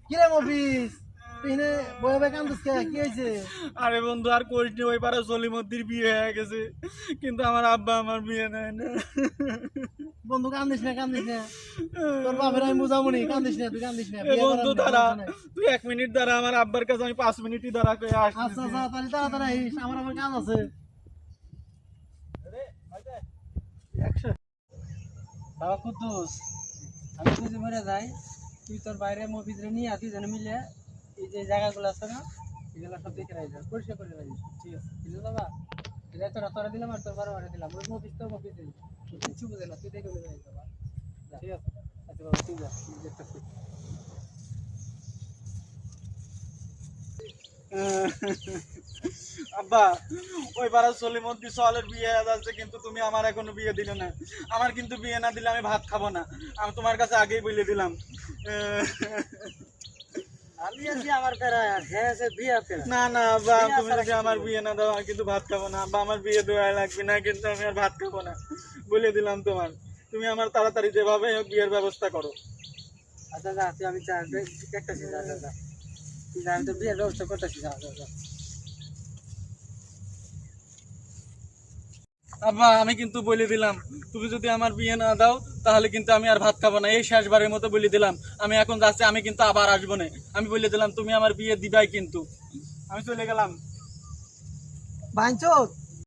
কিরে মফিজ কি হয়েছে? আরে বন্ধু আর করিস নি, ওই পাড়া সলিমদ্দির বিয়ে হয়ে গেছে, কিন্তু আমার আব্বা আমার বিয়ে নেয় না। বন্ধু কান্দিস না তোর বাপের আমি বুঝামুনি, কান্দিস না তুই কান্দিস না। বন্ধু দাঁড়া, তুই 1 মিনিট দাঁড়া, আমার আব্বার কাছে আমি 5 মিনিটই দাঁড়া করে আচ্ছা আচ্ছা তাহলে তাড়াতাড়ি আইস, আমার আবার কাজ আছে। বাবা কুদ্দুস, আমি বুঝে মরে যাই, তুই তোর বাইরে মফিজরে নিয়ে আসি যেন মিলে এই যে জায়গাগুলো আছে না, এগুলো সব দেখে রাখি, পরিষ্কার করে রাখি। ঠিক আছে বুঝলি বাবা? তোরা দিলাম আর তোর বারো দিলাম, ওই মফিজ তো মফিজ দিলি, কিছু বুঝে না, তুই দেখে বুঝে যাই বাবা। ঠিক আছে আচ্ছা বাবা, তুই যা, তুই দেখতেছি। আব্বা, ওই পাড়া সলিমদ্দি সোয়ালের বিয়ে যাচ্ছে, কিন্তু তুমি আমার এখনো বিয়ে দিলে না। আমার কিন্তু বিয়ে না দিলে আমি ভাত খাবো না, আমি তোমার কাছে আগেই বলে দিলাম। আমি আছি আমার প্যারা, হ্যাঁ সে বিয়ে প্যারা। না না আব্বা, তুমি যদি আমার বিয়ে না দাও আমি কিন্তু ভাত খাবো না। আব্বা, আমার বিয়ে দেওয়া লাগবে না, কিন্তু আমি আর ভাত খাবো না, বলে দিলাম তোমার। তুমি আমার তাড়াতাড়ি যেভাবে হোক বিয়ের ব্যবস্থা করো। আচ্ছা যা, তুই আমি দেখতেছি, যা যা যা, তুই যা, আমি তো বিয়ের ব্যবস্থা করতেছি, যা যা যা। আব্বা, আমি কিন্তু বলে দিলাম, তুমি যদি আমার বিয়ে না দাও তাহলে কিন্তু আমি আর ভাত খাবো না। এই শেষবারের মতো বলে দিলাম, আমি এখন যাচ্ছি, আমি কিন্তু আবার আসবো না। আমি বলে দিলাম তুমি আমার বিয়ে দিবাই, কিন্তু আমি চলে গেলাম। বাইঞ্চোদ